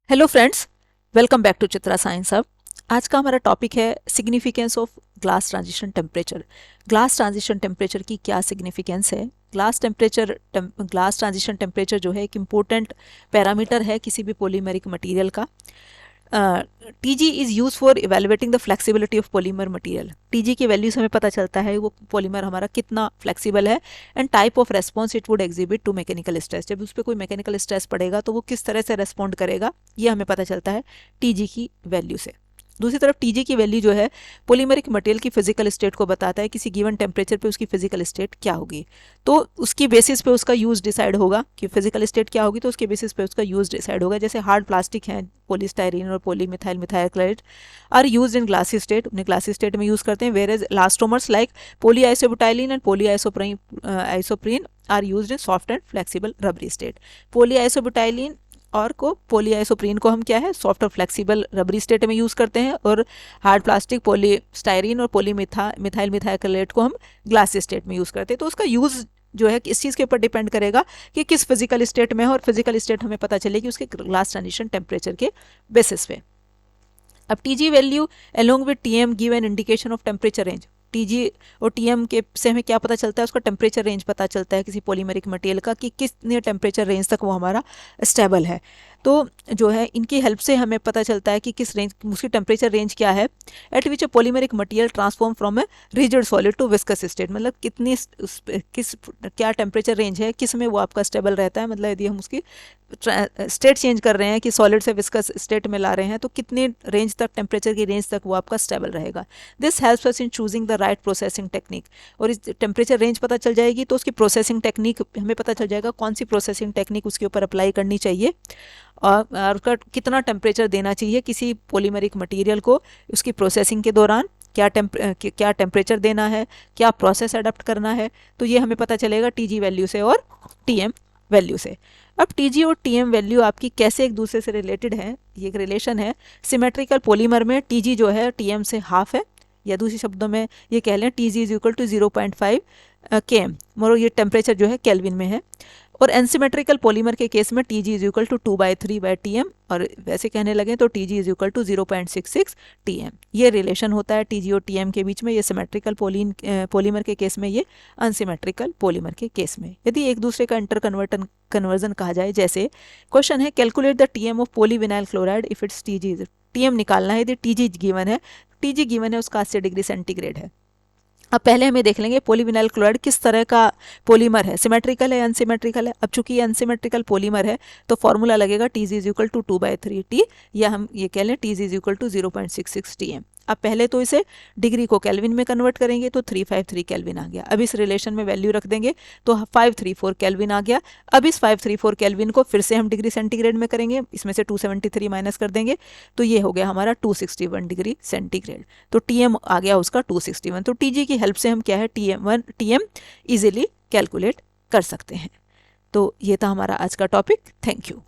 Hello friends, welcome back to Chitra science hub. आज का हमारा टॉपिक है significance of glass transition temperature. Glass transition temperature की क्या सिग्निफिकेंस है। ग्लास ट्रांजिशन टेम्परेचर जो है एक इम्पोर्टेंट पैरामीटर है किसी भी पॉलीमेरिक मटेरियल का। TG is use for evaluating the flexibility of polymer material. TG की वैल्यू से हमें पता चलता है वो पॉलीमर हमारा कितना फ्लेक्सिबल है and type of response it would exhibit to mechanical stress. जब उस पर कोई मैकेनिकल स्ट्रेस पड़ेगा तो वो किस तरह से रेस्पॉन्ड करेगा, ये हमें पता चलता है टीजी की वैल्यू से। दूसरी तरफ टीजी की वैल्यू जो है पॉलीमेरिक मटेरियल की फिजिकल स्टेट को बताता है, किसी गिवन टेम्परेचर पे उसकी फिजिकल स्टेट क्या होगी। तो उसकी बेसिस पे उसका यूज डिसाइड होगा कि फिजिकल स्टेट क्या होगी, तो उसके बेसिस पे उसका यूज डिसाइड होगा। जैसे हार्ड प्लास्टिक है, पॉलीस्टाइरीन और polymethyl methacrylate are used in glassy state, उन्हें ग्लासी स्टेट में यूज करते हैं। Whereas elastomers like poly isobutylene and poly isoprene are used in soft and flexible rubbery state. Poly isobutylene और को poly isoprene को हम क्या है सॉफ्ट और फ्लेक्सिबल रबरी स्टेट में यूज करते हैं, और हार्ड प्लास्टिक पॉलीस्टाइरीन और मिथाइल मिथाइलक्लेट को हम ग्लासी स्टेट में यूज करते हैं। तो उसका यूज जो है इस चीज़ के ऊपर डिपेंड करेगा कि किस फिजिकल स्टेट में है, और फिजिकल स्टेट हमें पता चलेगी उसके ग्लास ट्रांजिशन टेम्परेचर के बेसिस पे। अब TG value along with TM give an indication of temperature range. TG और टीएम के से हमें क्या पता चलता है, उसका टेम्परेचर रेंज पता चलता है किसी पॉलीमेरिक मटेरियल का कि कितने टेम्परेचर रेंज तक वो हमारा स्टेबल है। तो जो है इनकी हेल्प से हमें पता चलता है कि किस रेंज, उसकी टेम्परेचर रेंज क्या है at which a polymeric material transform from a rigid solid to viscous state. मतलब कितनी किस क्या टेम्परेचर रेंज है, किस में वो आपका स्टेबल रहता है। मतलब यदि हम उसकी स्टेट चेंज कर रहे हैं कि सॉलिड से विस्कस स्टेट में ला रहे हैं, तो कितने रेंज तक, टेम्परेचर की रेंज तक वो आपका स्टेबल रहेगा। This helps us in choosing the right processing technique. और इस टेम्परेचर रेंज पता चल जाएगी तो उसकी प्रोसेसिंग टेक्निक हमें पता चल जाएगा, कौन सी प्रोसेसिंग टेक्निक उसके ऊपर अप्लाई करनी चाहिए और उसका कितना टेम्परेचर देना चाहिए किसी पॉलीमेरिक मटेरियल को उसकी प्रोसेसिंग के दौरान, क्या टेम्परेचर देना है, क्या प्रोसेस अडॉप्ट करना है। तो ये हमें पता चलेगा टीजी वैल्यू से और टीएम वैल्यू से। अब टीजी और टीएम वैल्यू आपकी कैसे एक दूसरे से रिलेटेड है, ये एक रिलेशन है। सिमेट्रिकल पॉलीमर में टीजी जो है टीएम से हाफ है, या दूसरे शब्दों में ये कह लें TG is equal to 0.5 KM, मगर ये टेम्परेचर जो है केल्विन में है। और एनसीमेट्रिकल पॉलीमर के केस में टीजी इज इक्वल टू 2/3/टीएम, और वैसे कहने लगे तो TG is equal to 0.66 TM. ये रिलेशन होता है टीजी और टीएम के बीच में, ये सिमेट्रिकल पॉलीमर के केस में, ये अनसिमेट्रिकल पॉलीमर के केस में। यदि एक दूसरे का इंटर कन्वर्जन कहा जाए, जैसे क्वेश्चन है calculate the TM of polyvinyl chloride if it's TG is, TM निकालना है यदि टीजी गिवन है, टीजी गिवन है उसका 80 डिग्री सेंटीग्रेड है। अब पहले हमें देख लेंगे पॉलीविनाइल क्लोराइड किस तरह का पॉलीमर है, सिमेट्रिकल है, अनसिमेट्रिकल है। अब चूंकि ये अनसिमेट्रिकल पॉलीमर है तो फॉर्मूला लगेगा TG is equal to 2/3 T, या हम ये कह लें TG is equal to 0.66 TM. अब पहले तो इसे डिग्री को केल्विन में कन्वर्ट करेंगे तो 353 केल्विन आ गया। अब इस रिलेशन में वैल्यू रख देंगे तो 534 केल्विन आ गया। अब इस 534 केल्विन को फिर से हम डिग्री सेंटीग्रेड में करेंगे, इसमें से 273 माइनस कर देंगे तो ये हो गया हमारा 261 डिग्री सेंटीग्रेड। तो टीएम आ गया उसका 261। तो टीजी की हेल्प से हम क्या है टीएम इजीली कैलकुलेट कर सकते हैं। तो ये था हमारा आज का टॉपिक। Thank you.